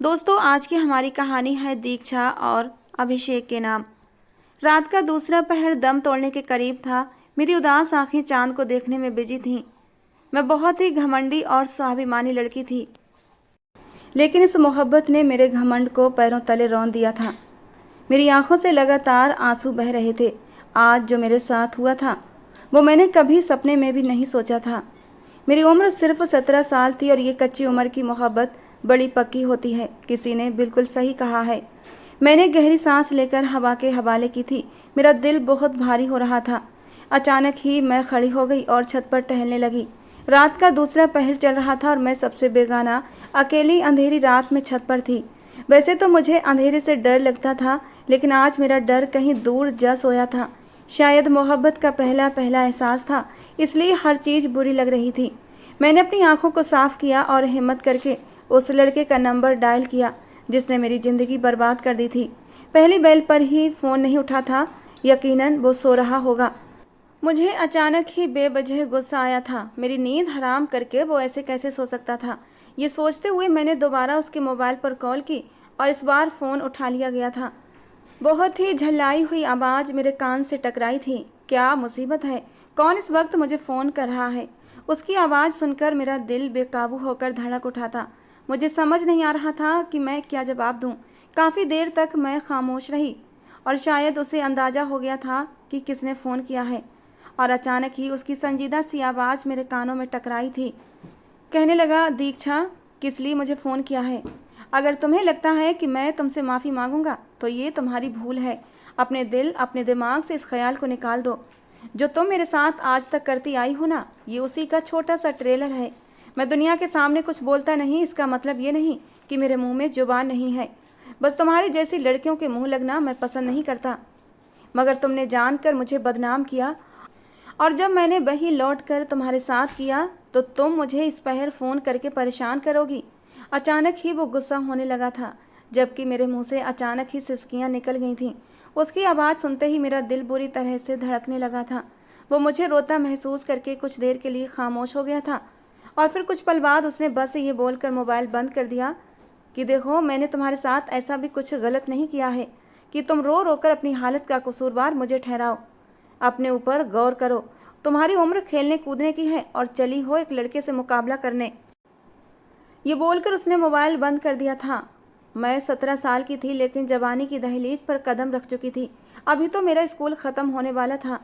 दोस्तों, आज की हमारी कहानी है दीक्षा और अभिषेक के नाम। रात का दूसरा पहर दम तोड़ने के करीब था। मेरी उदास आंखें चांद को देखने में बिजी थीं। मैं बहुत ही घमंडी और स्वाभिमानी लड़की थी, लेकिन इस मोहब्बत ने मेरे घमंड को पैरों तले रौंद दिया था। मेरी आंखों से लगातार आंसू बह रहे थे। आज जो मेरे साथ हुआ था वो मैंने कभी सपने में भी नहीं सोचा था। मेरी उम्र सिर्फ 17 साल थी और ये कच्ची उम्र की मोहब्बत बड़ी पक्की होती है। किसी ने बिल्कुल सही कहा है। मैंने गहरी सांस लेकर हवा के हवाले की थी। मेरा दिल बहुत भारी हो रहा था। अचानक ही मैं खड़ी हो गई और छत पर टहलने लगी। रात का दूसरा पहर चल रहा था और मैं सबसे बेगाना अकेली अंधेरी रात में छत पर थी। वैसे तो मुझे अंधेरे से डर लगता था, लेकिन आज मेरा डर कहीं दूर जा सोया था। शायद मोहब्बत का पहला पहला एहसास था, इसलिए हर चीज़ बुरी लग रही थी। मैंने अपनी आंखों को साफ किया और हिम्मत करके उस लड़के का नंबर डायल किया जिसने मेरी ज़िंदगी बर्बाद कर दी थी। पहली बेल पर ही फ़ोन नहीं उठा था। यकीनन वो सो रहा होगा। मुझे अचानक ही बेवजह गुस्सा आया था। मेरी नींद हराम करके वो ऐसे कैसे सो सकता था। ये सोचते हुए मैंने दोबारा उसके मोबाइल पर कॉल की और इस बार फ़ोन उठा लिया गया था। बहुत ही झल्लाई हुई आवाज़ मेरे कान से टकराई थी। क्या मुसीबत है? कौन इस वक्त मुझे फ़ोन कर रहा है? उसकी आवाज़ सुनकर मेरा दिल बेकाबू होकर धड़क उठा था। मुझे समझ नहीं आ रहा था कि मैं क्या जवाब दूं। काफ़ी देर तक मैं खामोश रही और शायद उसे अंदाज़ा हो गया था कि किसने फ़ोन किया है। और अचानक ही उसकी संजीदा सी आवाज़ मेरे कानों में टकराई थी। कहने लगा, दीक्षा, किस लिए मुझे फ़ोन किया है? अगर तुम्हें लगता है कि मैं तुमसे माफ़ी मांगूंगा तो ये तुम्हारी भूल है। अपने दिल, अपने दिमाग से इस ख्याल को निकाल दो। जो तुम मेरे साथ आज तक करती आई हो ना, ये उसी का छोटा सा ट्रेलर है। मैं दुनिया के सामने कुछ बोलता नहीं, इसका मतलब ये नहीं कि मेरे मुंह में जुबान नहीं है। बस तुम्हारी जैसी लड़कियों के मुंह लगना मैं पसंद नहीं करता। मगर तुमने जानकर मुझे बदनाम किया और जब मैंने वही लौट कर तुम्हारे साथ किया तो तुम मुझे इस पहर फ़ोन करके परेशान करोगी। अचानक ही वो गुस्सा होने लगा था, जबकि मेरे मुंह से अचानक ही सिसकियां निकल गई थीं। उसकी आवाज़ सुनते ही मेरा दिल बुरी तरह से धड़कने लगा था। वो मुझे रोता महसूस करके कुछ देर के लिए खामोश हो गया था और फिर कुछ पल बाद उसने बस ये बोलकर मोबाइल बंद कर दिया कि देखो, मैंने तुम्हारे साथ ऐसा भी कुछ गलत नहीं किया है कि तुम रो रो कर अपनी हालत का कसूरवार मुझे ठहराओ। अपने ऊपर गौर करो। तुम्हारी उम्र खेलने कूदने की है और चली हो एक लड़के से मुकाबला करने। ये बोलकर उसने मोबाइल बंद कर दिया था। मैं 17 साल की थी, लेकिन जवानी की दहलीज पर कदम रख चुकी थी। अभी तो मेरा स्कूल ख़त्म होने वाला था।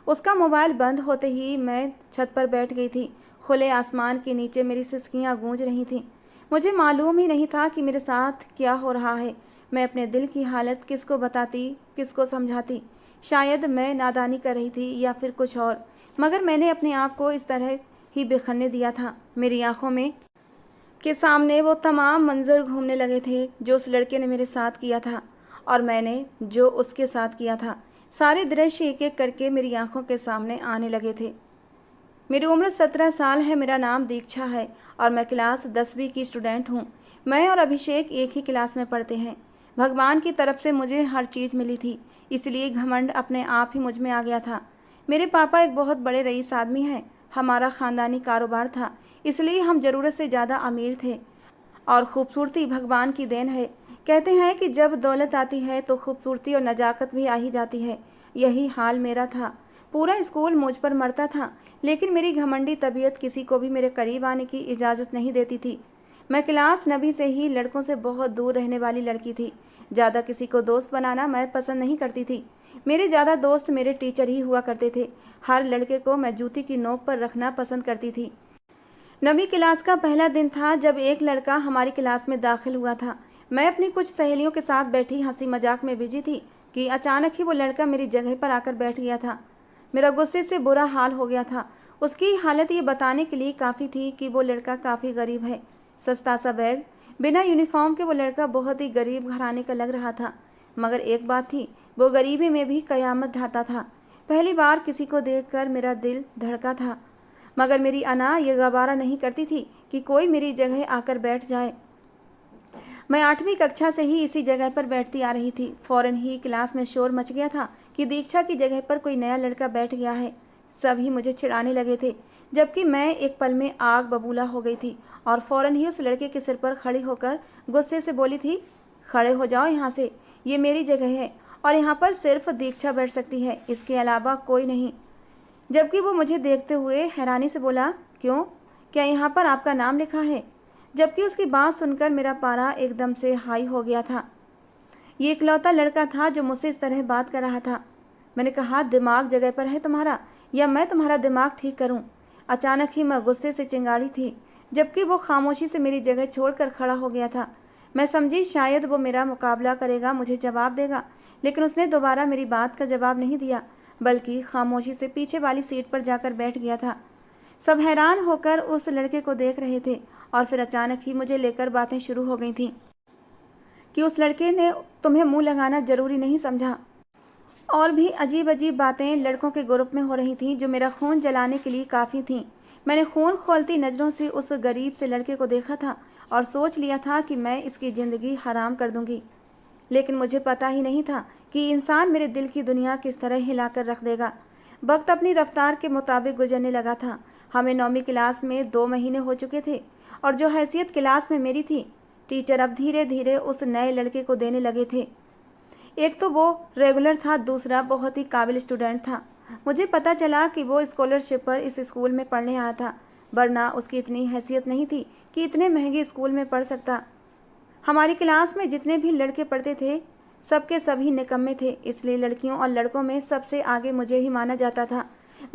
उसका मोबाइल बंद होते ही मैं छत पर बैठ गई थी। खुले आसमान के नीचे मेरी सिसकियां गूंज रही थीं। मुझे मालूम ही नहीं था कि मेरे साथ क्या हो रहा है। मैं अपने दिल की हालत किसको बताती, किसको समझाती। शायद मैं नादानी कर रही थी या फिर कुछ और, मगर मैंने अपने आप को इस तरह ही बिखरने दिया था। मेरी आंखों में के सामने वो तमाम मंजर घूमने लगे थे जो उस लड़के ने मेरे साथ किया था और मैंने जो उसके साथ किया था। सारे दृश्य एक एक करके मेरी आंखों के सामने आने लगे थे। मेरी उम्र 17 साल है। मेरा नाम दीक्षा है और मैं क्लास 10वीं की स्टूडेंट हूँ। मैं और अभिषेक एक ही क्लास में पढ़ते हैं। भगवान की तरफ से मुझे हर चीज़ मिली थी, इसलिए घमंड अपने आप ही मुझ में आ गया था। मेरे पापा एक बहुत बड़े रईस आदमी हैं। हमारा ख़ानदानी कारोबार था, इसलिए हम ज़रूरत से ज़्यादा अमीर थे। और खूबसूरती भगवान की देन है। कहते हैं कि जब दौलत आती है तो खूबसूरती और नजाकत भी आ ही जाती है। यही हाल मेरा था। पूरा स्कूल मुझ पर मरता था, लेकिन मेरी घमंडी तबीयत किसी को भी मेरे करीब आने की इजाज़त नहीं देती थी। मैं क्लास 9वीं से ही लड़कों से बहुत दूर रहने वाली लड़की थी। ज़्यादा किसी को दोस्त बनाना मैं पसंद नहीं करती थी। मेरे ज़्यादा दोस्त मेरे टीचर ही हुआ करते थे। हर लड़के को मैं जूती की नोक पर रखना पसंद करती थी। 9वीं क्लास का पहला दिन था जब एक लड़का हमारी क्लास में दाखिल हुआ था। मैं अपनी कुछ सहेलियों के साथ बैठी हंसी मजाक में बिजी थी कि अचानक ही वो लड़का मेरी जगह पर आकर बैठ गया था। मेरा गुस्से से बुरा हाल हो गया था। उसकी हालत ये बताने के लिए काफ़ी थी कि वो लड़का काफ़ी गरीब है। सस्ता सा बैग, बिना यूनिफॉर्म के वो लड़का बहुत ही गरीब घराने का लग रहा था। मगर एक बात थी, वो गरीबी में भी कयामत ढाता था। पहली बार किसी को देखकर मेरा दिल धड़का था, मगर मेरी अना ये गवारा नहीं करती थी कि कोई मेरी जगह आकर बैठ जाए। मैं 8वीं कक्षा से ही इसी जगह पर बैठती आ रही थी। फौरन ही क्लास में शोर मच गया था कि दीक्षा की जगह पर कोई नया लड़का बैठ गया है। सभी मुझे चिढ़ाने लगे थे, जबकि मैं एक पल में आग बबूला हो गई थी और फौरन ही उस लड़के के सिर पर खड़ी होकर गुस्से से बोली थी, खड़े हो जाओ यहाँ से, ये मेरी जगह है और यहाँ पर सिर्फ दीक्षा बैठ सकती है, इसके अलावा कोई नहीं। जबकि वो मुझे देखते हुए हैरानी से बोला, क्यों, क्या यहाँ पर आपका नाम लिखा है? जबकि उसकी बात सुनकर मेरा पारा एकदम से हाई हो गया था। ये इकलौता लड़का था जो मुझसे इस तरह बात कर रहा था। मैंने कहा, दिमाग जगह पर है तुम्हारा, या मैं तुम्हारा दिमाग ठीक करूं? अचानक ही मैं गुस्से से चिंगारी थी, जबकि वो खामोशी से मेरी जगह छोड़कर खड़ा हो गया था। मैं समझी शायद वो मेरा मुकाबला करेगा, मुझे जवाब देगा, लेकिन उसने दोबारा मेरी बात का जवाब नहीं दिया, बल्कि खामोशी से पीछे वाली सीट पर जाकर बैठ गया था। सब हैरान होकर उस लड़के को देख रहे थे और फिर अचानक ही मुझे लेकर बातें शुरू हो गई थीं कि उस लड़के ने तुम्हें मुंह लगाना जरूरी नहीं समझा। और भी अजीब अजीब बातें लड़कों के ग्रुप में हो रही थीं जो मेरा खून जलाने के लिए काफ़ी थीं। मैंने खून खौलती नज़रों से उस गरीब से लड़के को देखा था और सोच लिया था कि मैं इसकी ज़िंदगी हराम कर दूंगी, लेकिन मुझे पता ही नहीं था कि इंसान मेरे दिल की दुनिया किस तरह हिलाकर रख देगा। वक्त अपनी रफ्तार के मुताबिक गुजरने लगा था। हमें 9वीं क्लास में 2 महीने हो चुके थे और जो हैसियत क्लास में मेरी थी, टीचर अब धीरे धीरे उस नए लड़के को देने लगे थे। एक तो वो रेगुलर था, दूसरा बहुत ही काबिल स्टूडेंट था। मुझे पता चला कि वो स्कॉलरशिप पर इस स्कूल में पढ़ने आया था, वरना उसकी इतनी हैसियत नहीं थी कि इतने महंगे स्कूल में पढ़ सकता। हमारी क्लास में जितने भी लड़के पढ़ते थे, सबके सभी निकम्मे थे, इसलिए लड़कियों और लड़कों में सबसे आगे मुझे ही माना जाता था।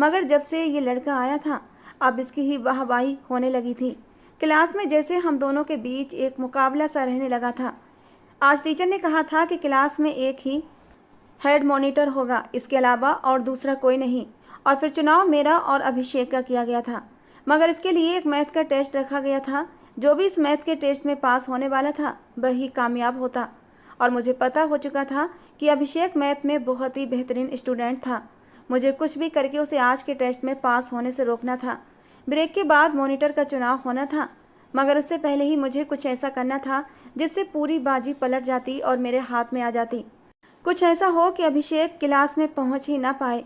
मगर जब से ये लड़का आया था, अब इसकी ही वाहवाही होने लगी थी। क्लास में जैसे हम दोनों के बीच एक मुकाबला सा रहने लगा था। आज टीचर ने कहा था कि क्लास में एक ही हेड मॉनिटर होगा, इसके अलावा और दूसरा कोई नहीं। और फिर चुनाव मेरा और अभिषेक का किया गया था, मगर इसके लिए एक मैथ का टेस्ट रखा गया था। जो भी इस मैथ के टेस्ट में पास होने वाला था, वही कामयाब होता। और मुझे पता हो चुका था कि अभिषेक मैथ में बहुत ही बेहतरीन स्टूडेंट था। मुझे कुछ भी करके उसे आज के टेस्ट में पास होने से रोकना था। ब्रेक के बाद मॉनिटर का चुनाव होना था, मगर उससे पहले ही मुझे कुछ ऐसा करना था जिससे पूरी बाजी पलट जाती और मेरे हाथ में आ जाती। कुछ ऐसा हो कि अभिषेक क्लास में पहुंच ही ना पाए।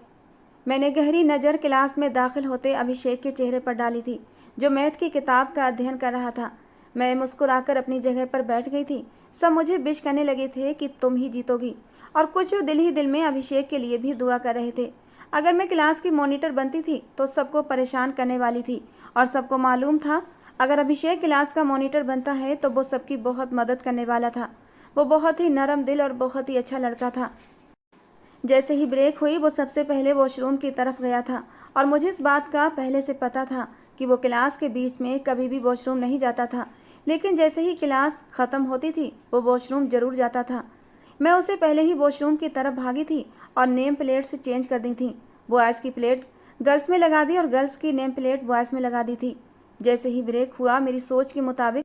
मैंने गहरी नज़र क्लास में दाखिल होते अभिषेक के चेहरे पर डाली थी, जो मैथ की किताब का अध्ययन कर रहा था। मैं मुस्कुराकर अपनी जगह पर बैठ गई थी। सब मुझे विश करने लगे थे कि तुम ही जीतोगी, और कुछ दिल ही दिल में अभिषेक के लिए भी दुआ कर रहे थे। अगर मैं क्लास की मॉनिटर बनती थी तो सबको परेशान करने वाली थी, और सबको मालूम था अगर अभिषेक क्लास का मॉनिटर बनता है तो वो सबकी बहुत मदद करने वाला था। वो बहुत ही नरम दिल और बहुत ही अच्छा लड़का था। जैसे ही ब्रेक हुई, वो सबसे पहले वॉशरूम की तरफ गया था, और मुझे इस बात का पहले से पता था कि वो क्लास के बीच में कभी भी वॉशरूम नहीं जाता था, लेकिन जैसे ही क्लास ख़त्म होती थी वो वॉशरूम ज़रूर जाता था। मैं उसे पहले ही वॉशरूम की तरफ भागी थी और नेम प्लेट से चेंज कर दी थी। बॉयज़ की प्लेट गर्ल्स में लगा दी और गर्ल्स की नेम प्लेट बॉयज़ में लगा दी थी। जैसे ही ब्रेक हुआ, मेरी सोच के मुताबिक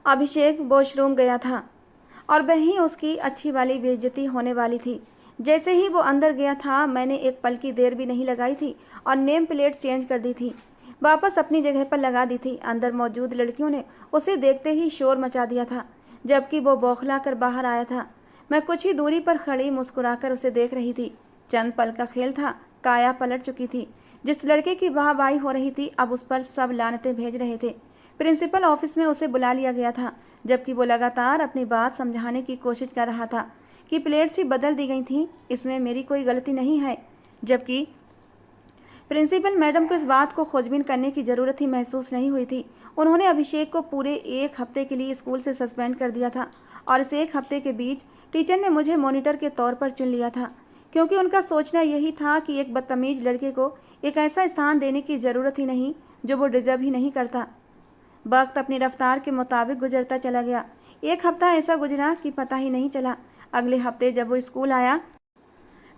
अभिषेक वॉशरूम गया था और वहीं उसकी अच्छी वाली बेइज्जती होने वाली थी। जैसे ही वो अंदर गया था, मैंने एक पल की देर भी नहीं लगाई थी और नेम प्लेट चेंज कर दी थी, वापस अपनी जगह पर लगा दी थी। अंदर मौजूद लड़कियों ने उसे देखते ही शोर मचा दिया था, जबकि वो बौखला कर बाहर आया था। मैं कुछ ही दूरी पर खड़ी मुस्कुराकर उसे देख रही थी। चंद पल का खेल था, काया पलट चुकी थी। जिस लड़के की वाहवाही हो रही थी, अब उस पर सब लानतें भेज रहे थे। प्रिंसिपल ऑफिस में उसे बुला लिया गया था, जबकि वो लगातार अपनी बात समझाने की कोशिश कर रहा था कि प्लेट्स ही बदल दी गई थी, इसमें मेरी कोई गलती नहीं है। जबकि प्रिंसिपल मैडम को इस बात को खोजबीन करने की ज़रूरत ही महसूस नहीं हुई थी। उन्होंने अभिषेक को पूरे 1 हफ्ते के लिए स्कूल से सस्पेंड कर दिया था, और इस 1 हफ्ते के बीच टीचर ने मुझे मॉनिटर के तौर पर चुन लिया था, क्योंकि उनका सोचना यही था कि एक बदतमीज लड़के को एक ऐसा स्थान देने की ज़रूरत ही नहीं जो वो डिजर्व ही नहीं करता। वक्त अपनी रफ्तार के मुताबिक गुजरता चला गया। 1 हफ्ता ऐसा गुजरा कि पता ही नहीं चला। अगले हफ्ते जब वो स्कूल आया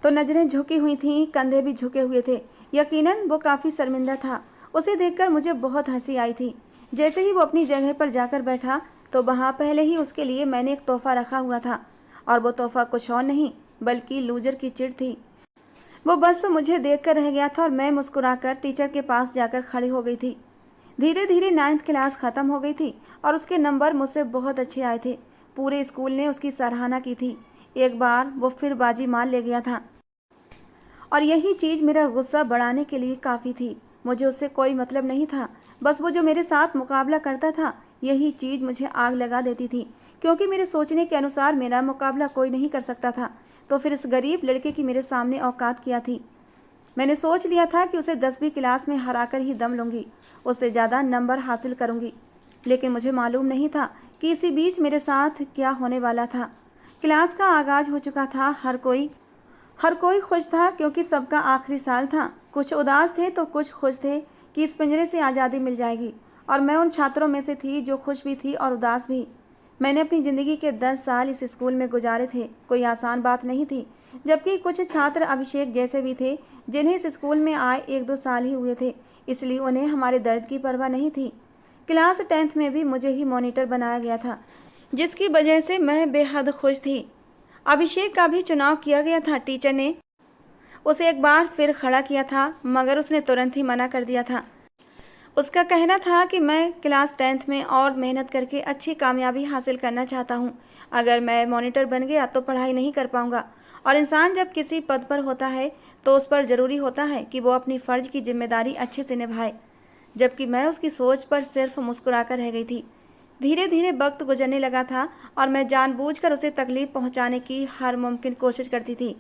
तो नज़रें झुकी हुई थीं, कंधे भी झुके हुए थे। यकीनन वो काफ़ी शर्मिंदा था। उसे देखकर मुझे बहुत हंसी आई थी। जैसे ही वो अपनी जगह पर जाकर बैठा तो वहाँ पहले ही उसके लिए मैंने एक तोहफा रखा हुआ था, और वो तोहफा कुछ और नहीं बल्कि लूजर की चिट थी। वो बस मुझे देखकर रह गया था और मैं मुस्कुराकर टीचर के पास जाकर खड़ी हो गई थी। धीरे धीरे 9th क्लास ख़त्म हो गई थी और उसके नंबर मुझसे बहुत अच्छे आए थे। पूरे स्कूल ने उसकी सराहना की थी। एक बार वो फिर बाजी मार ले गया था और यही चीज़ मेरा गुस्सा बढ़ाने के लिए काफ़ी थी। मुझे उससे कोई मतलब नहीं था, बस वो जो मेरे साथ मुकाबला करता था यही चीज़ मुझे आग लगा देती थी, क्योंकि मेरे सोचने के अनुसार मेरा मुकाबला कोई नहीं कर सकता था। तो फिर इस गरीब लड़के की मेरे सामने औकात क्या थी। मैंने सोच लिया था कि उसे 10वीं क्लास में हराकर ही दम लूँगी, उससे ज़्यादा नंबर हासिल करूँगी। लेकिन मुझे मालूम नहीं था कि इसी बीच मेरे साथ क्या होने वाला था। क्लास का आगाज़ हो चुका था। हर कोई खुश था क्योंकि सबका आखिरी साल था। कुछ उदास थे तो कुछ खुश थे कि इस पिंजरे से आज़ादी मिल जाएगी, और मैं उन छात्रों में से थी जो खुश भी थी और उदास भी। मैंने अपनी ज़िंदगी के 10 साल इस स्कूल में गुजारे थे। कोई आसान बात नहीं थी, जबकि कुछ छात्र अभिषेक जैसे भी थे जिन्हें इस स्कूल में आए 1-2 साल ही हुए थे, इसलिए उन्हें हमारे दर्द की परवाह नहीं थी। क्लास 10th में भी मुझे ही मॉनिटर बनाया गया था, जिसकी वजह से मैं बेहद खुश थी। अभिषेक का भी चुनाव किया गया था। टीचर ने उसे एक बार फिर खड़ा किया था, मगर उसने तुरंत ही मना कर दिया था। उसका कहना था कि मैं क्लास 10th में और मेहनत करके अच्छी कामयाबी हासिल करना चाहता हूँ। अगर मैं मॉनिटर बन गया तो पढ़ाई नहीं कर पाऊँगा, और इंसान जब किसी पद पर होता है तो उस पर ज़रूरी होता है कि वो अपनी फ़र्ज की जिम्मेदारी अच्छे से निभाए। जबकि मैं उसकी सोच पर सिर्फ मुस्कुराकर रह गई थी। धीरे धीरे वक्त गुजरने लगा था और मैं जानबूझकर उसे तकलीफ पहुंचाने की हर मुमकिन कोशिश करती थी।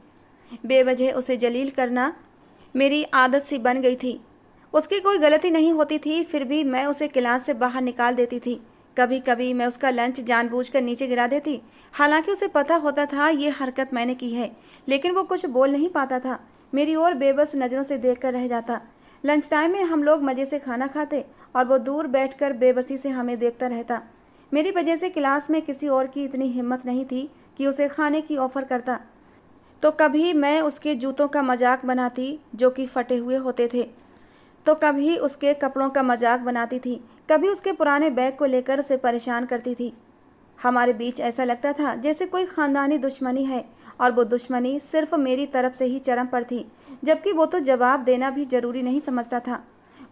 बेवजह उसे जलील करना मेरी आदत सी बन गई थी। उसकी कोई गलती नहीं होती थी, फिर भी मैं उसे क्लास से बाहर निकाल देती थी। कभी कभी मैं उसका लंच जानबूझकर नीचे गिरा देती, हालांकि उसे पता होता था ये हरकत मैंने की है, लेकिन वो कुछ बोल नहीं पाता था। मेरी ओर बेबस नज़रों से देखकर रह जाता। लंच टाइम में हम लोग मज़े से खाना खाते और वो दूर बैठकर बेबसी से हमें देखता रहता। मेरी वजह से क्लास में किसी और की इतनी हिम्मत नहीं थी कि उसे खाने की ऑफ़र करता। तो कभी मैं उसके जूतों का मजाक बनाती जो कि फटे हुए होते थे, तो कभी उसके कपड़ों का मजाक बनाती थी, कभी उसके पुराने बैग को लेकर उसे परेशान करती थी। हमारे बीच ऐसा लगता था जैसे कोई ख़ानदानी दुश्मनी है, और वो दुश्मनी सिर्फ मेरी तरफ से ही चरम पर थी, जबकि वो तो जवाब देना भी ज़रूरी नहीं समझता था।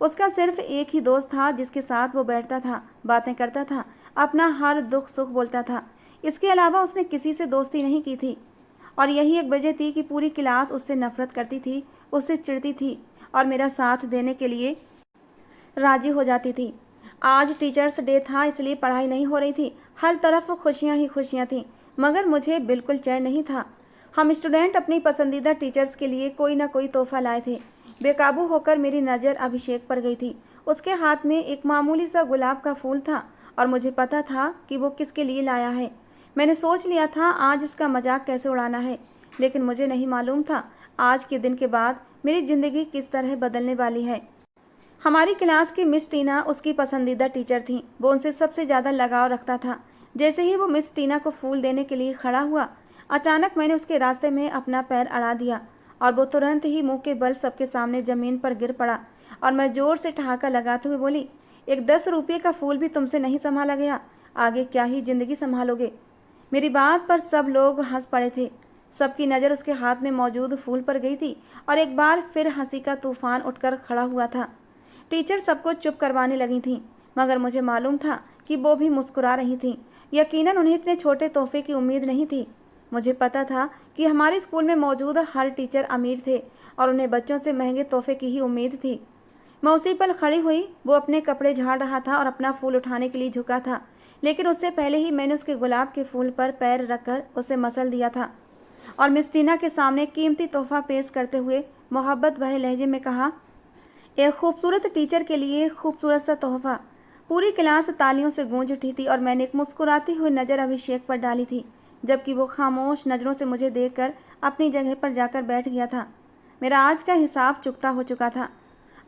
उसका सिर्फ एक ही दोस्त था जिसके साथ वो बैठता था, बातें करता था, अपना हर दुख सुख बोलता था। इसके अलावा उसने किसी से दोस्ती नहीं की थी, और यही एक वजह थी कि पूरी क्लास उससे नफरत करती थी, उससे चिढ़ती थी और मेरा साथ देने के लिए राजी हो जाती थी। आज टीचर्स डे था, इसलिए पढ़ाई नहीं हो रही थी। हर तरफ खुशियां ही खुशियां थीं, मगर मुझे बिल्कुल चैन नहीं था। हम स्टूडेंट अपनी पसंदीदा टीचर्स के लिए कोई ना कोई तोहफा लाए थे। बेकाबू होकर मेरी नज़र अभिषेक पर गई थी। उसके हाथ में एक मामूली सा गुलाब का फूल था, और मुझे पता था कि वो किसके लिए लाया है। मैंने सोच लिया था आज इसका मजाक कैसे उड़ाना है, लेकिन मुझे नहीं मालूम था आज के दिन के बाद मेरी ज़िंदगी किस तरह बदलने वाली है। हमारी क्लास की मिस टीना उसकी पसंदीदा टीचर थी। वो उनसे सबसे ज़्यादा लगाव रखता था। जैसे ही वो मिस टीना को फूल देने के लिए खड़ा हुआ, अचानक मैंने उसके रास्ते में अपना पैर अड़ा दिया, और वो तुरंत ही मुंह के बल सबके सामने ज़मीन पर गिर पड़ा, और मैं ज़ोर से ठहाका लगाते हुए बोली, एक 10 रुपये का फूल भी तुमसे नहीं संभाला गया, आगे क्या ही ज़िंदगी संभालोगे। मेरी बात पर सब लोग हंस पड़े थे। सबकी नज़र उसके हाथ में मौजूद फूल पर गई थी, और एक बार फिर हंसी का तूफान उठकर खड़ा हुआ था। टीचर सबको चुप करवाने लगी थीं, मगर मुझे मालूम था कि वो भी मुस्कुरा रही थीं। यकीनन उन्हें इतने छोटे तोहफे की उम्मीद नहीं थी। मुझे पता था कि हमारे स्कूल में मौजूद हर टीचर अमीर थे, और उन्हें बच्चों से महंगे तोहफे की ही उम्मीद थी। मैं उसी पल खड़ी हुई। वो अपने कपड़े झाड़ रहा था और अपना फूल उठाने के लिए झुका था, लेकिन उससे पहले ही मैंने उसके गुलाब के फूल पर पैर रखकर उसे मसल दिया था, और मिस टीना के सामने कीमती तोहफा पेश करते हुए मोहब्बत भरे लहजे में कहा, एक खूबसूरत टीचर के लिए खूबसूरत सा तोहफा। पूरी क्लास तालियों से गूंज उठी थी, और मैंने एक मुस्कुराती हुई नज़र अभिषेक पर डाली थी, जबकि वो खामोश नज़रों से मुझे देखकर अपनी जगह पर जाकर बैठ गया था। मेरा आज का हिसाब चुकता हो चुका था।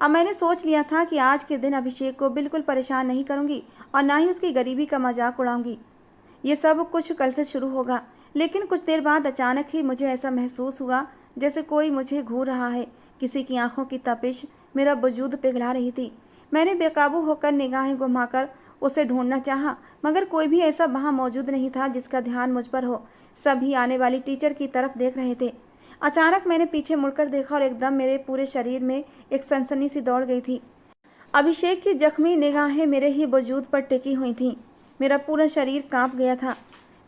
अब मैंने सोच लिया था कि आज के दिन अभिषेक को बिल्कुल परेशान नहीं करूँगी, और ना ही उसकी गरीबी का मजाक उड़ाऊँगी। ये सब कुछ कल से शुरू होगा। लेकिन कुछ देर बाद अचानक ही मुझे ऐसा महसूस हुआ जैसे कोई मुझे घूर रहा है। किसी की आंखों की तपिश मेरा वजूद पिघला रही थी। मैंने बेकाबू होकर निगाहें घुमाकर उसे ढूंढना चाहा, मगर कोई भी ऐसा वहाँ मौजूद नहीं था जिसका ध्यान मुझ पर हो। सभी आने वाली टीचर की तरफ देख रहे थे। अचानक मैंने पीछे मुड़कर देखा, और एकदम मेरे पूरे शरीर में एक सनसनी सी दौड़ गई थी। अभिषेक की जख्मी निगाहें मेरे ही वजूद पर टिकी हुई थीं। मेरा पूरा शरीर कांप गया था,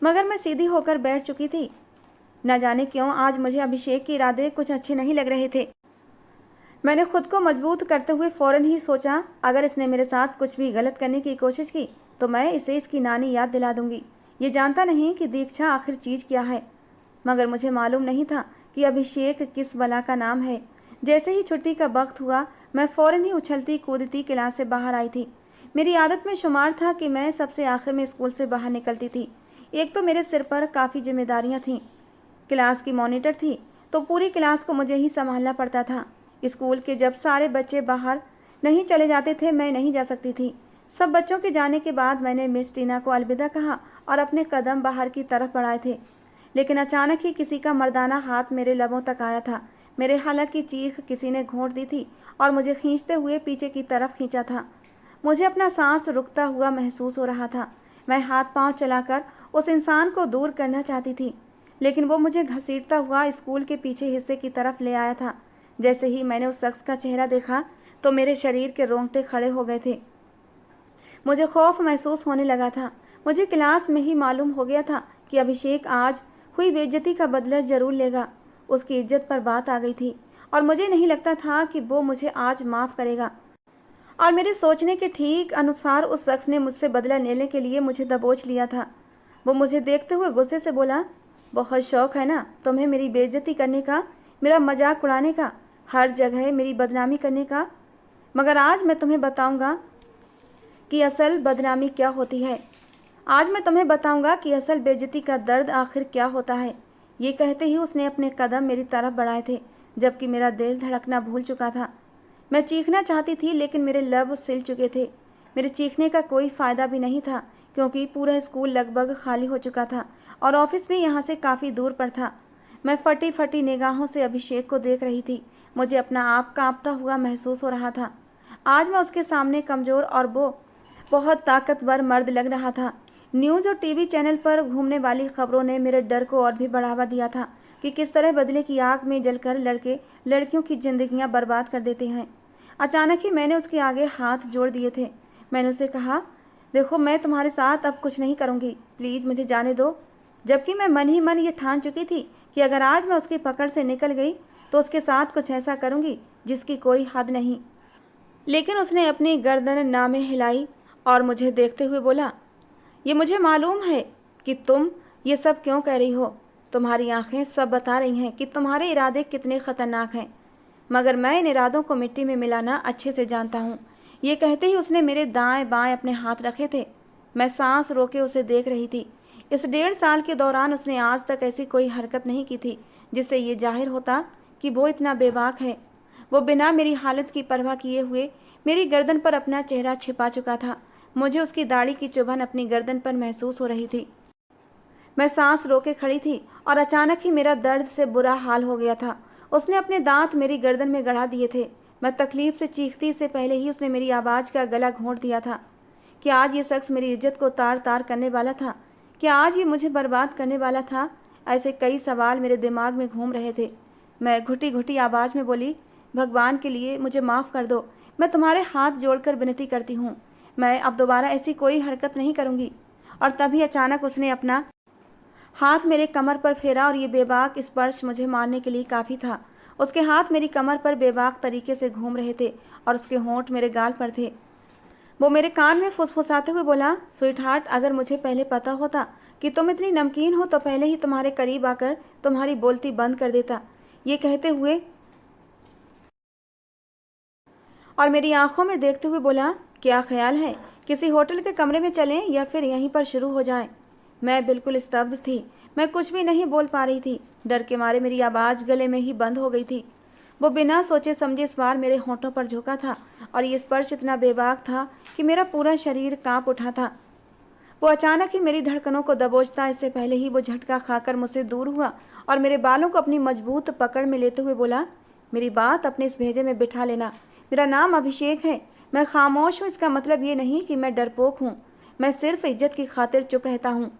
मगर मैं सीधी होकर बैठ चुकी थी। न जाने क्यों आज मुझे अभिषेक के इरादे कुछ अच्छे नहीं लग रहे थे। मैंने खुद को मजबूत करते हुए फौरन ही सोचा, अगर इसने मेरे साथ कुछ भी गलत करने की कोशिश की तो मैं इसे इसकी नानी याद दिला दूंगी। ये जानता नहीं कि दीक्षा आखिर चीज़ क्या है। मगर मुझे मालूम नहीं था कि अभिषेक किस बला का नाम है। जैसे ही छुट्टी का वक्त हुआ मैं फ़ौरन ही उछलती कूदती क्लास से बाहर आई थी। मेरी आदत में शुमार था कि मैं सबसे आखिर में स्कूल से बाहर निकलती थी। एक तो मेरे सिर पर काफ़ी जिम्मेदारियां थीं। क्लास की मॉनिटर थी तो पूरी क्लास को मुझे ही संभालना पड़ता था। स्कूल के जब सारे बच्चे बाहर नहीं चले जाते थे मैं नहीं जा सकती थी। सब बच्चों के जाने के बाद मैंने मिस टीना को अलविदा कहा और अपने कदम बाहर की तरफ बढ़ाए थे, लेकिन अचानक ही किसी का मर्दाना हाथ मेरे लबों तक आया था। मेरे हलक की चीख किसी ने घोंट दी थी और मुझे खींचते हुए पीछे की तरफ खींचा था। मुझे अपना सांस रुकता हुआ महसूस हो रहा था। मैं हाथ पांव चलाकर उस इंसान को दूर करना चाहती थी, लेकिन वो मुझे घसीटता हुआ स्कूल के पीछे हिस्से की तरफ ले आया था। जैसे ही मैंने उस शख्स का चेहरा देखा तो मेरे शरीर के रोंगटे खड़े हो गए थे। मुझे खौफ महसूस होने लगा था। मुझे क्लास में ही मालूम हो गया था कि अभिषेक आज हुई बेइज्जती का बदला जरूर लेगा। उसकी इज्जत पर बात आ गई थी और मुझे नहीं लगता था कि वो मुझे आज माफ़ करेगा। और मेरे सोचने के ठीक अनुसार उस शख्स ने मुझसे बदला लेने के लिए मुझे दबोच लिया था। वो मुझे देखते हुए गुस्से से बोला, बहुत शौक है ना तुम्हें मेरी बेइज्जती करने का, मेरा मजाक उड़ाने का, हर जगह मेरी बदनामी करने का। मगर आज मैं तुम्हें बताऊंगा कि असल बदनामी क्या होती है। आज मैं तुम्हें बताऊंगा कि असल बेइज्जती का दर्द आखिर क्या होता है। ये कहते ही उसने अपने कदम मेरी तरफ बढ़ाए थे, जबकि मेरा दिल धड़कना भूल चुका था। मैं चीखना चाहती थी लेकिन मेरे लब सिल चुके थे। मेरे चीखने का कोई फ़ायदा भी नहीं था क्योंकि पूरा स्कूल लगभग खाली हो चुका था और ऑफिस भी यहाँ से काफ़ी दूर पर था। मैं फटी फटी निगाहों से अभिषेक को देख रही थी। मुझे अपना आप कांपता हुआ महसूस हो रहा था। आज मैं उसके सामने कमज़ोर और वो बहुत ताकतवर मर्द लग रहा था। न्यूज़ और टीवी चैनल पर घूमने वाली खबरों ने मेरे डर को और भी बढ़ावा दिया था कि किस तरह बदले की आग में जलकर लड़के लड़कियों की जिंदगियां बर्बाद कर देते हैं। अचानक ही मैंने उसके आगे हाथ जोड़ दिए थे। मैंने उसे कहा, देखो मैं तुम्हारे साथ अब कुछ नहीं करूँगी, प्लीज़ मुझे जाने दो। जबकि मैं मन ही मन ये ठान चुकी थी कि अगर आज मैं उसकी पकड़ से निकल गई तो उसके साथ कुछ ऐसा करूँगी जिसकी कोई हद नहीं। लेकिन उसने अपनी गर्दन नामे हिलाई और मुझे देखते हुए बोला, ये मुझे मालूम है कि तुम ये सब क्यों कह रही हो। तुम्हारी आंखें सब बता रही हैं कि तुम्हारे इरादे कितने ख़तरनाक हैं, मगर मैं इन इरादों को मिट्टी में मिलाना अच्छे से जानता हूँ। ये कहते ही उसने मेरे दाएं बाएं अपने हाथ रखे थे। मैं सांस रोके उसे देख रही थी। इस 1.5 साल के दौरान उसने आज तक ऐसी कोई हरकत नहीं की थी जिससे ये जाहिर होता कि वो इतना बेबाक है। वो बिना मेरी हालत की परवाह किए हुए मेरी गर्दन पर अपना चेहरा छिपा चुका था। मुझे उसकी दाढ़ी की चुभन अपनी गर्दन पर महसूस हो रही थी। मैं सांस रोके खड़ी थी और अचानक ही मेरा दर्द से बुरा हाल हो गया था। उसने अपने दांत मेरी गर्दन में गड़ा दिए थे। मैं तकलीफ से चीखती से पहले ही उसने मेरी आवाज़ का गला घोंट दिया था। क्या आज ये शख्स मेरी इज्जत को तार तार करने वाला था? क्या आज ये मुझे बर्बाद करने वाला था? ऐसे कई सवाल मेरे दिमाग में घूम रहे थे। मैं घुटी घुटी आवाज़ में बोली, भगवान के लिए मुझे माफ़ कर दो। मैं तुम्हारे हाथ जोड़कर विनती करती हूँ, मैं अब दोबारा ऐसी कोई हरकत नहीं करूँगी। और तभी अचानक उसने अपना हाथ मेरे कमर पर फेरा और ये बेबाक स्पर्श मुझे मारने के लिए काफ़ी था। उसके हाथ मेरी कमर पर बेबाक तरीके से घूम रहे थे और उसके होंठ मेरे गाल पर थे। वो मेरे कान में फुसफुसाते हुए बोला, स्वीट हार्ट, अगर मुझे पहले पता होता कि तुम इतनी नमकीन हो तो पहले ही तुम्हारे करीब आकर तुम्हारी बोलती बंद कर देता। ये कहते हुए और मेरी आंखों में देखते हुए बोला, क्या ख्याल है किसी होटल के कमरे में चलें या फिर यहीं पर शुरू हो जाए। मैं बिल्कुल स्तब्ध थी। मैं कुछ भी नहीं बोल पा रही थी। डर के मारे मेरी आवाज़ गले में ही बंद हो गई थी। वो बिना सोचे समझे इस बार मेरे होंठों पर झुका था और ये स्पर्श इतना बेबाक था कि मेरा पूरा शरीर कांप उठा था। वो अचानक ही मेरी धड़कनों को दबोचता इससे पहले ही वो झटका खाकर मुझसे दूर हुआ और मेरे बालों को अपनी मजबूत पकड़ में लेते हुए बोला, मेरी बात अपने इस भेजे में बिठा लेना। मेरा नाम अभिषेक है। मैं खामोश हूँ इसका मतलब ये नहीं कि मैं डरपोक हूँ। मैं सिर्फ इज्जत की खातिर चुप रहता हूँ।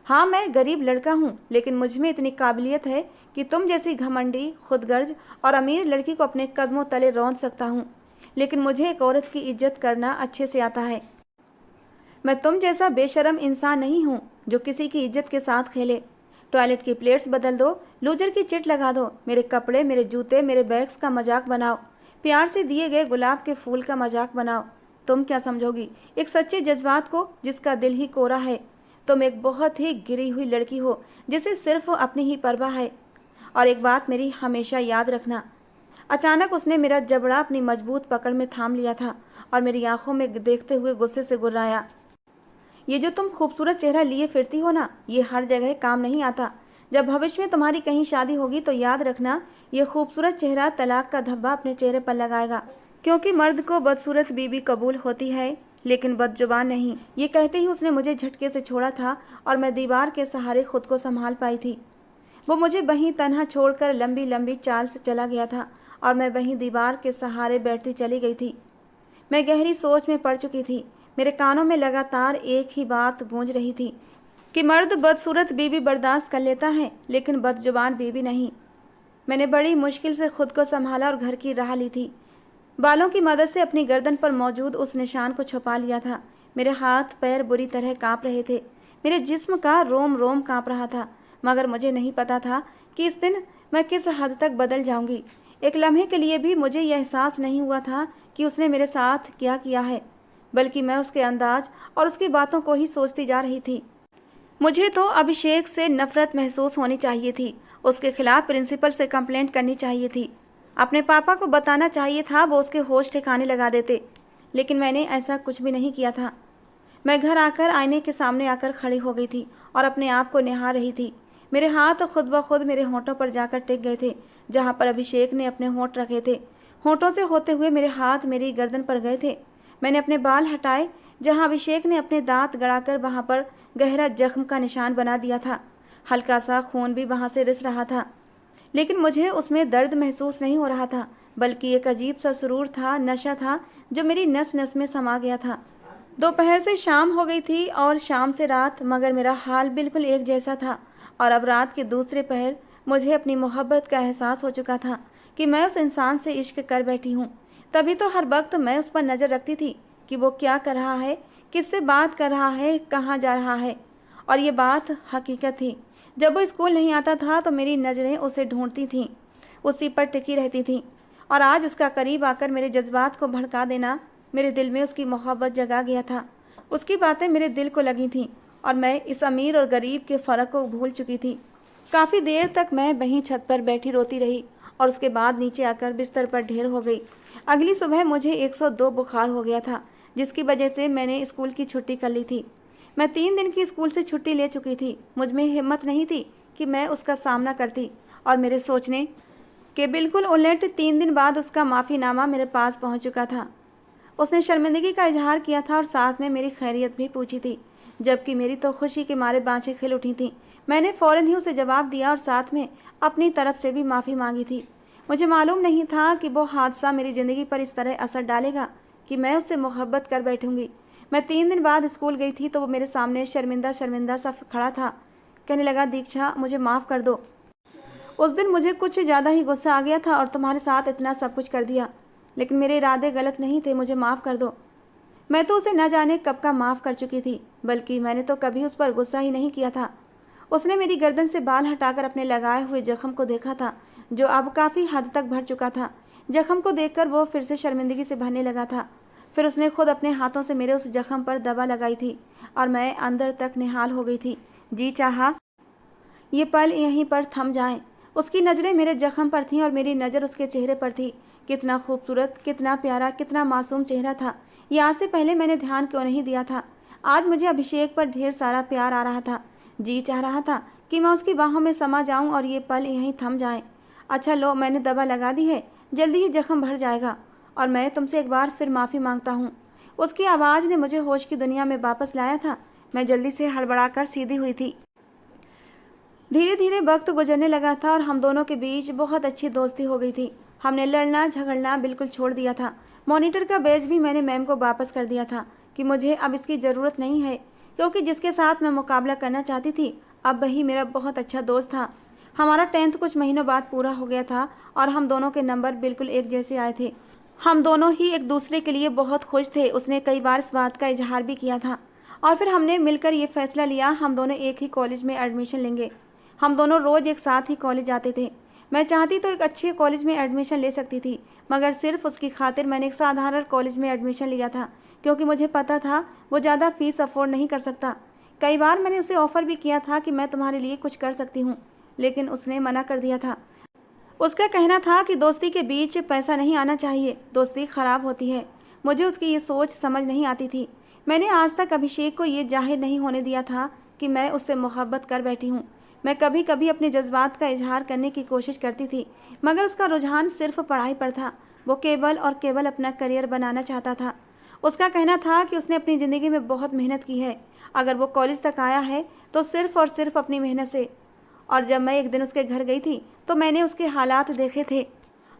हाँ, मैं गरीब लड़का हूँ, लेकिन मुझ में इतनी काबिलियत है कि तुम जैसी घमंडी, खुदगर्ज और अमीर लड़की को अपने कदमों तले रौंद सकता हूँ। लेकिन मुझे एक औरत की इज्जत करना अच्छे से आता है। मैं तुम जैसा बेशर्म इंसान नहीं हूँ जो किसी की इज्जत के साथ खेले। टॉयलेट की प्लेट्स बदल दो, लूजर की चिट लगा दो, मेरे कपड़े, मेरे जूते, मेरे बैग्स का मजाक बनाओ, प्यार से दिए गए गुलाब के फूल का मजाक बनाओ। तुम क्या समझोगी एक सच्चे जज्बात को जिसका दिल ही कोरा है? तुम एक बहुत ही गिरी हुई लड़की हो जिसे सिर्फ अपनी ही परवाह है। और एक बात मेरी हमेशा याद रखना। अचानक उसने मेरा जबड़ा अपनी मजबूत पकड़ में थाम लिया था और मेरी आंखों में देखते हुए गुस्से से गुर्राया। ये जो तुम खूबसूरत चेहरा लिए फिरती हो ना, ये हर जगह काम नहीं आता। जब भविष्य में तुम्हारी कहीं शादी होगी तो याद रखना, ये खूबसूरत चेहरा तलाक का धब्बा अपने चेहरे पर लगाएगा, क्योंकि मर्द को बदसूरत बीवी कबूल होती है लेकिन बदजुबान नहीं। ये कहते ही उसने मुझे झटके से छोड़ा था और मैं दीवार के सहारे खुद को संभाल पाई थी। वो मुझे वहीं तन्हा छोड़कर लंबी लंबी चाल से चला गया था और मैं वहीं दीवार के सहारे बैठती चली गई थी। मैं गहरी सोच में पड़ चुकी थी। मेरे कानों में लगातार एक ही बात गूंज रही थी कि मर्द बदसूरत बीवी बर्दाश्त कर लेता है लेकिन बदजुबान बीवी नहीं। मैंने बड़ी मुश्किल से खुद को संभाला और घर की राह ली थी। बालों की मदद से अपनी गर्दन पर मौजूद उस निशान को छुपा लिया था। मेरे हाथ पैर बुरी तरह कांप रहे थे, मेरे जिस्म का रोम रोम कांप रहा था, मगर मुझे नहीं पता था कि इस दिन मैं किस हद तक बदल जाऊंगी। एक लम्हे के लिए भी मुझे यह एहसास नहीं हुआ था कि उसने मेरे साथ क्या किया है, बल्कि मैं उसके अंदाज और उसकी बातों को ही सोचती जा रही थी। मुझे तो अभिषेक से नफरत महसूस होनी चाहिए थी, उसके खिलाफ प्रिंसिपल से कंप्लेंट करनी चाहिए थी, अपने पापा को बताना चाहिए था, वो उसके होश ठिकाने लगा देते। लेकिन मैंने ऐसा कुछ भी नहीं किया था। मैं घर आकर आईने के सामने आकर खड़ी हो गई थी और अपने आप को निहार रही थी। मेरे हाथ खुद ब खुद मेरे होंठों पर जाकर टिक गए थे जहाँ पर अभिषेक ने अपने होंठ रखे थे। होंठों से होते हुए मेरे हाथ मेरी गर्दन पर गए थे। मैंने अपने बाल हटाए जहाँ अभिषेक ने अपने दांत गड़ाकर वहाँ पर गहरा जख्म का निशान बना दिया था। हल्का सा खून भी वहाँ से रिस रहा था, लेकिन मुझे उसमें दर्द महसूस नहीं हो रहा था, बल्कि एक अजीब सा सुरूर था, नशा था जो मेरी नस नस में समा गया था। दोपहर से शाम हो गई थी और शाम से रात, मगर मेरा हाल बिल्कुल एक जैसा था। और अब रात के दूसरे पहर मुझे अपनी मोहब्बत का एहसास हो चुका था कि मैं उस इंसान से इश्क कर बैठी हूँ। तभी तो हर वक्त मैं उस पर नज़र रखती थी कि वो क्या कर रहा है, किससे बात कर रहा है, कहाँ जा रहा है। और ये बात हकीकत थी। जब वो स्कूल नहीं आता था तो मेरी नज़रें उसे ढूंढती थीं, उसी पर टिकी रहती थीं। और आज उसका करीब आकर मेरे जज्बात को भड़का देना, मेरे दिल में उसकी मोहब्बत जगा गया था। उसकी बातें मेरे दिल को लगी थीं और मैं इस अमीर और गरीब के फ़र्क को भूल चुकी थी। काफ़ी देर तक मैं वहीं छत पर बैठी रोती रही और उसके बाद नीचे आकर बिस्तर पर ढेर हो गई। अगली सुबह मुझे 102 बुखार हो गया था, जिसकी वजह से मैंने स्कूल की छुट्टी कर ली थी। मैं 3 दिन की स्कूल से छुट्टी ले चुकी थी। मुझ में हिम्मत नहीं थी कि मैं उसका सामना करती, और मेरे सोचने के बिल्कुल उलट 3 दिन बाद उसका माफ़ीनामा मेरे पास पहुंच चुका था। उसने शर्मिंदगी का इजहार किया था और साथ में मेरी खैरियत भी पूछी थी, जबकि मेरी तो खुशी के मारे बाँछें खिल उठी थीं। मैंने फ़ौरन ही उसे जवाब दिया और साथ में अपनी तरफ से भी माफ़ी मांगी थी। मुझे मालूम नहीं था कि वो हादसा मेरी ज़िंदगी पर इस तरह असर डालेगा कि मैं उससे मोहब्बत कर बैठूंगी। मैं 3 दिन बाद स्कूल गई थी तो वो मेरे सामने शर्मिंदा शर्मिंदा सा खड़ा था। कहने लगा, दीक्षा मुझे माफ़ कर दो। उस दिन मुझे कुछ ज़्यादा ही गुस्सा आ गया था और तुम्हारे साथ इतना सब कुछ कर दिया, लेकिन मेरे इरादे गलत नहीं थे, मुझे माफ़ कर दो। मैं तो उसे न जाने कब का माफ़ कर चुकी थी, बल्कि मैंने तो कभी उस पर गुस्सा ही नहीं किया था। उसने मेरी गर्दन से बाल हटाकर अपने लगाए हुए जख्म को देखा था, जो अब काफ़ी हद तक भर चुका था। जख्म को देखकर वो फिर से शर्मिंदगी से भरने लगा था। फिर उसने खुद अपने हाथों से मेरे उस जख्म पर दवा लगाई थी और मैं अंदर तक निहाल हो गई थी। जी चाहा ये पल यहीं पर थम जाएं। उसकी नज़रें मेरे जख्म पर थीं और मेरी नज़र उसके चेहरे पर थी। कितना खूबसूरत, कितना प्यारा, कितना मासूम चेहरा था। ये आज से पहले मैंने ध्यान क्यों नहीं दिया था। आज मुझे अभिषेक पर ढेर सारा प्यार आ रहा था। जी चाह रहा था कि मैं उसकी बाहों में समा जाऊं और ये पल यहीं थम जाएं। अच्छा लो, मैंने दवा लगा दी है, जल्दी ही जख्म भर जाएगा और मैं तुमसे एक बार फिर माफ़ी मांगता हूँ। उसकी आवाज़ ने मुझे होश की दुनिया में वापस लाया था। मैं जल्दी से हड़बड़ाकर सीधी हुई थी। धीरे धीरे वक्त गुजरने लगा था और हम दोनों के बीच बहुत अच्छी दोस्ती हो गई थी। हमने लड़ना झगड़ना बिल्कुल छोड़ दिया था। मॉनिटर का बैज भी मैंने मैम को वापस कर दिया था कि मुझे अब इसकी ज़रूरत नहीं है, क्योंकि जिसके साथ मैं मुकाबला करना चाहती थी अब वही मेरा बहुत अच्छा दोस्त था। हमारा 10th कुछ महीनों बाद पूरा हो गया था और हम दोनों के नंबर बिल्कुल एक जैसे आए थे। हम दोनों ही एक दूसरे के लिए बहुत खुश थे। उसने कई बार इस बात का इजहार भी किया था और फिर हमने मिलकर ये फैसला लिया हम दोनों एक ही कॉलेज में एडमिशन लेंगे। हम दोनों रोज़ एक साथ ही कॉलेज जाते थे। मैं चाहती तो एक अच्छे कॉलेज में एडमिशन ले सकती थी, मगर सिर्फ उसकी खातिर मैंने एक साधारण कॉलेज में एडमिशन लिया था, क्योंकि मुझे पता था वो ज़्यादा फीस अफोर्ड नहीं कर सकता। कई बार मैंने उसे ऑफ़र भी किया था कि मैं तुम्हारे लिए कुछ कर सकती हूँ, लेकिन उसने मना कर दिया था। उसका कहना था कि दोस्ती के बीच पैसा नहीं आना चाहिए, दोस्ती ख़राब होती है। मुझे उसकी ये सोच समझ नहीं आती थी। मैंने आज तक अभिषेक को ये जाहिर नहीं होने दिया था कि मैं उससे मोहब्बत कर बैठी हूँ। मैं कभी कभी अपने जज्बात का इजहार करने की कोशिश करती थी, मगर उसका रुझान सिर्फ पढ़ाई पर था। वो केवल और केवल अपना करियर बनाना चाहता था। उसका कहना था कि उसने अपनी ज़िंदगी में बहुत मेहनत की है, अगर वो कॉलेज तक आया है तो सिर्फ और सिर्फ अपनी मेहनत से। और जब मैं एक दिन उसके घर गई थी तो मैंने उसके हालात देखे थे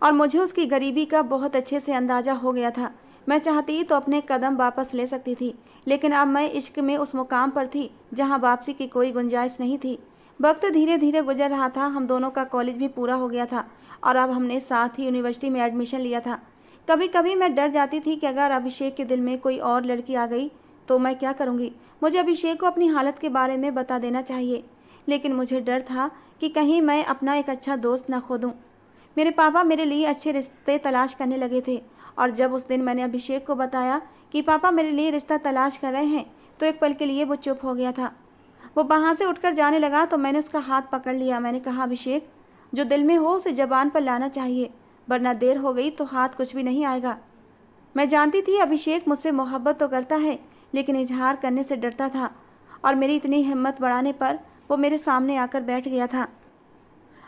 और मुझे उसकी गरीबी का बहुत अच्छे से अंदाज़ा हो गया था। मैं चाहती तो अपने कदम वापस ले सकती थी, लेकिन अब मैं इश्क में उस मुकाम पर थी जहां वापसी की कोई गुंजाइश नहीं थी। वक्त धीरे धीरे गुजर रहा था, हम दोनों का कॉलेज भी पूरा हो गया था और अब हमने साथ ही यूनिवर्सिटी में एडमिशन लिया था। कभी कभी मैं डर जाती थी कि अगर अभिषेक के दिल में कोई और लड़की आ गई तो मैं क्या करूँगी। मुझे अभिषेक को अपनी हालत के बारे में बता देना चाहिए, लेकिन मुझे डर था कि कहीं मैं अपना एक अच्छा दोस्त न खो दूँ। मेरे पापा मेरे लिए अच्छे रिश्ते तलाश करने लगे थे, और जब उस दिन मैंने अभिषेक को बताया कि पापा मेरे लिए रिश्ता तलाश कर रहे हैं तो एक पल के लिए वो चुप हो गया था। वो वहाँ से उठकर जाने लगा तो मैंने उसका हाथ पकड़ लिया। मैंने कहा, अभिषेक, जो दिल में हो उसे ज़बान पर लाना चाहिए, वरना देर हो गई तो हाथ कुछ भी नहीं आएगा। मैं जानती थी अभिषेक मुझसे मोहब्बत तो करता है, लेकिन इजहार करने से डरता था, और मेरी इतनी हिम्मत बढ़ाने पर वो मेरे सामने आकर बैठ गया था।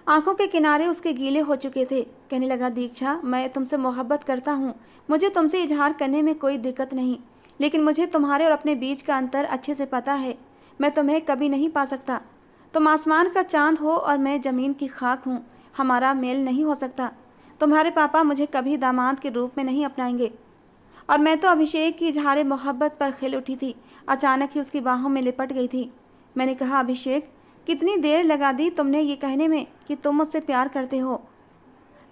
आंखों के किनारे उसके गीले हो चुके थे। कहने लगा, दीक्षा, मैं तुमसे मोहब्बत करता हूँ, मुझे तुमसे इजहार करने में कोई दिक्कत नहीं, लेकिन मुझे तुम्हारे और अपने बीच का अंतर अच्छे से पता है। मैं तुम्हें कभी नहीं पा सकता। तुम आसमान का चांद हो और मैं ज़मीन की खाक हूँ, हमारा मेल नहीं हो सकता। तुम्हारे पापा मुझे कभी दामाद के रूप में नहीं अपनाएंगे। और मैं तो अभिषेक की इजहार मोहब्बत पर खिल उठी थी, अचानक ही उसकी बाहों में लिपट गई थी। मैंने कहा, अभिषेक, कितनी देर लगा दी तुमने ये कहने में कि तुम मुझसे प्यार करते हो।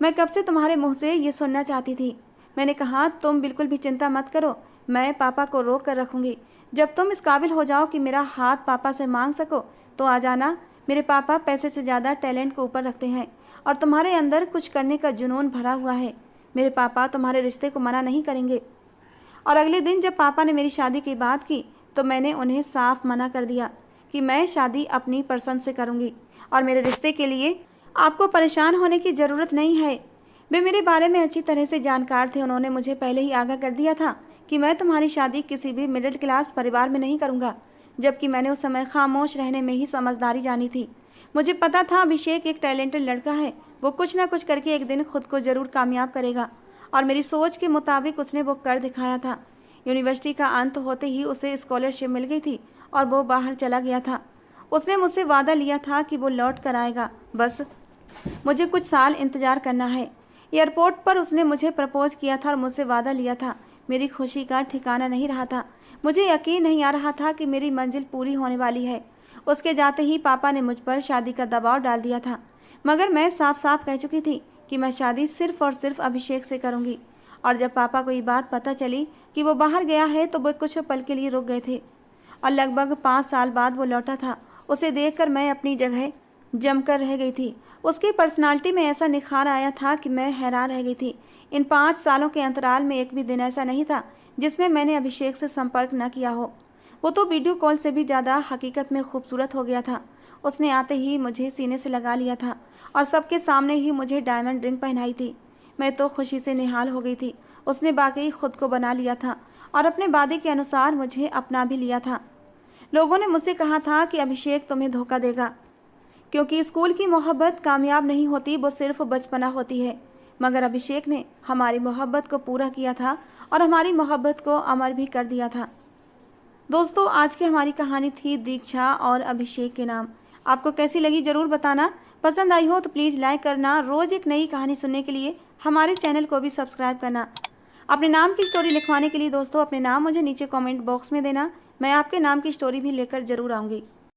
मैं कब से तुम्हारे मुंह से ये सुनना चाहती थी। मैंने कहा, तुम बिल्कुल भी चिंता मत करो, मैं पापा को रोक कर रखूँगी। जब तुम इस काबिल हो जाओ कि मेरा हाथ पापा से मांग सको तो आ जाना। मेरे पापा पैसे से ज़्यादा टैलेंट को ऊपर रखते हैं, और तुम्हारे अंदर कुछ करने का जुनून भरा हुआ है। मेरे पापा तुम्हारे रिश्ते को मना नहीं करेंगे। और अगले दिन जब पापा ने मेरी शादी की बात की तो मैंने उन्हें साफ मना कर दिया कि मैं शादी अपनी पसंद से करूँगी, और मेरे रिश्ते के लिए आपको परेशान होने की ज़रूरत नहीं है। वे मेरे बारे में अच्छी तरह से जानकार थे। उन्होंने मुझे पहले ही आगाह कर दिया था कि मैं तुम्हारी शादी किसी भी मिडिल क्लास परिवार में नहीं करूँगा, जबकि मैंने उस समय खामोश रहने में ही समझदारी जानी थी। मुझे पता था अभिषेक एक टैलेंटेड लड़का है, वो कुछ ना कुछ करके एक दिन खुद को ज़रूर कामयाब करेगा, और मेरी सोच के मुताबिक उसने वो कर दिखाया था। यूनिवर्सिटी का अंत होते ही उसे स्कॉलरशिप मिल गई थी और वो बाहर चला गया था। उसने मुझसे वादा लिया था कि वो लौट कर आएगा, बस मुझे कुछ साल इंतज़ार करना है। एयरपोर्ट पर उसने मुझे प्रपोज किया था और मुझसे वादा लिया था। मेरी खुशी का ठिकाना नहीं रहा था। मुझे यकीन नहीं आ रहा था कि मेरी मंजिल पूरी होने वाली है। उसके जाते ही पापा ने मुझ पर शादी का दबाव डाल दिया था, मगर मैं साफ साफ कह चुकी थी कि मैं शादी सिर्फ और सिर्फ अभिषेक से करूँगी। और जब पापा को ये बात पता चली कि वो बाहर गया है तो वो कुछ पल के लिए रुक गए थे, और लगभग 5 साल बाद वो लौटा था। उसे देखकर मैं अपनी जगह जमकर रह गई थी। उसकी पर्सनालिटी में ऐसा निखार आया था कि मैं हैरान रह गई थी। इन 5 सालों के अंतराल में एक भी दिन ऐसा नहीं था जिसमें मैंने अभिषेक से संपर्क न किया हो। वो तो वीडियो कॉल से भी ज़्यादा हकीकत में खूबसूरत हो गया था। उसने आते ही मुझे सीने से लगा लिया था और सबके सामने ही मुझे डायमंड रिंग पहनाई थी। मैं तो खुशी से निहाल हो गई थी। उसने वाकई खुद को बना लिया था और अपने वादे के अनुसार मुझे अपना भी लिया था। लोगों ने मुझसे कहा था कि अभिषेक तुम्हें धोखा देगा, क्योंकि स्कूल की मोहब्बत कामयाब नहीं होती, वो सिर्फ बचपना होती है। मगर अभिषेक ने हमारी मोहब्बत को पूरा किया था और हमारी मोहब्बत को अमर भी कर दिया था। दोस्तों, आज की हमारी कहानी थी दीक्षा और अभिषेक के नाम। आपको कैसी लगी ज़रूर बताना। पसंद आई हो तो प्लीज़ लाइक करना। रोज़ एक नई कहानी सुनने के लिए हमारे चैनल को भी सब्सक्राइब करना। अपने नाम की स्टोरी लिखवाने के लिए दोस्तों अपने नाम मुझे नीचे कमेंट बॉक्स में देना। मैं आपके नाम की स्टोरी भी लेकर ज़रूर आऊँगी।